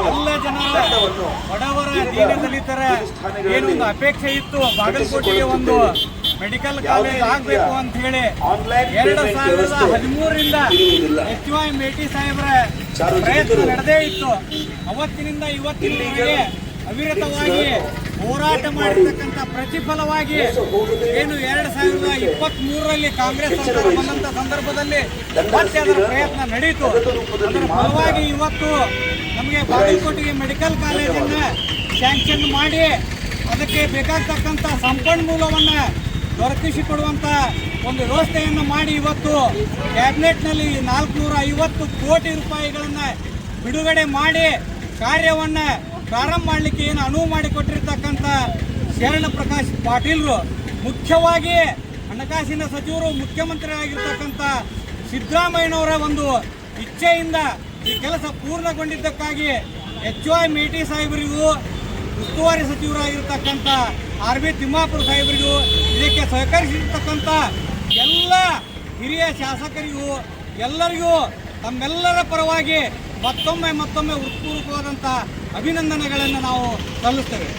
ಎಲ್ಲ ಜನರ ಬಡವರ ದೀನ ದಲಿತರ ಏನೊಂದು ಅಪೇಕ್ಷೆ ಇತ್ತು, ಬಾಗಲಕೋಟೆಗೆ ಒಂದು ಮೆಡಿಕಲ್ ಕಾಲೇಜ್ ಆಗಬೇಕು ಅಂತ ಹೇಳಿ 2013ರಿಂದ HY ಮೇಟಿ ಸಾಹೇಬ್ರ ಪ್ರಯತ್ನ ನಡೆದೇ ಇತ್ತು. ಅವತ್ತಿನಿಂದ ಇವತ್ತಿನವರೆಗೆ ಅವಿರತವಾಗಿ ಹೋರಾಟ ಮಾಡಿರ್ತಕ್ಕಂಥ ಪ್ರತಿಫಲವಾಗಿ ಏನು 2023ರಲ್ಲಿ ಕಾಂಗ್ರೆಸ್ ಸರ್ಕಾರ ಬಂದಂತ ಸಂದರ್ಭದಲ್ಲಿ ಮತ್ತೆ ಅದರ ಪ್ರಯತ್ನ ನಡೆಯಿತು. ಅದರ ಫಲವಾಗಿ ಇವತ್ತು ನಮಗೆ ಬಾಗಲಕೋಟೆಗೆ ಮೆಡಿಕಲ್ ಕಾಲೇಜನ್ನು ಸ್ಯಾಂಕ್ಷನ್ ಮಾಡಿ ಅದಕ್ಕೆ ಬೇಕಾಗ್ತಕ್ಕಂಥ ಸಂಪನ್ಮೂಲವನ್ನು ದೊರಕಿಸಿಕೊಡುವಂಥ ಒಂದು ವ್ಯವಸ್ಥೆಯನ್ನು ಮಾಡಿ ಇವತ್ತು ಕ್ಯಾಬಿನೆಟ್ನಲ್ಲಿ 450 ಕೋಟಿ ರೂಪಾಯಿಗಳನ್ನು ಬಿಡುಗಡೆ ಮಾಡಿ ಕಾರ್ಯವನ್ನು ಪ್ರಾರಂಭ ಮಾಡಲಿಕ್ಕೆ ಏನು ಅನುವು ಮಾಡಿಕೊಟ್ಟಿರ್ತಕ್ಕಂಥ ಶರಣ ಪ್ರಕಾಶ್ ಪಾಟೀಲ್ರು, ಮುಖ್ಯವಾಗಿ ಹಣಕಾಸಿನ ಸಚಿವರು, ಮುಖ್ಯಮಂತ್ರಿ ಆಗಿರ್ತಕ್ಕಂಥ ಸಿದ್ದರಾಮಯ್ಯನವರ ಒಂದು ಇಚ್ಛೆಯಿಂದ ಈ ಕೆಲಸ ಪೂರ್ಣಗೊಂಡಿದ್ದಕ್ಕಾಗಿ HY ಮೇಟಿ ಸಾಹೇಬರಿಗೂ, ಉಸ್ತುವಾರಿ ಸಚಿವರಾಗಿರ್ತಕ್ಕಂಥ RB ತಿಮ್ಮಾಪುರ ಸಾಹೇಬರಿಗೂ, ಇದಕ್ಕೆ ಸಹಕರಿಸಿರ್ತಕ್ಕಂಥ ಎಲ್ಲ ಹಿರಿಯ ಶಾಸಕರಿಗೂ ಎಲ್ಲರಿಗೂ ತಮ್ಮೆಲ್ಲರ ಪರವಾಗಿ ಮತ್ತೊಮ್ಮೆ ಹೃತ್ಪೂರ್ವಕವಾದಂಥ ಅಭಿನಂದನೆಗಳನ್ನು ನಾವು ಸಲ್ಲಿಸ್ತೇವೆ.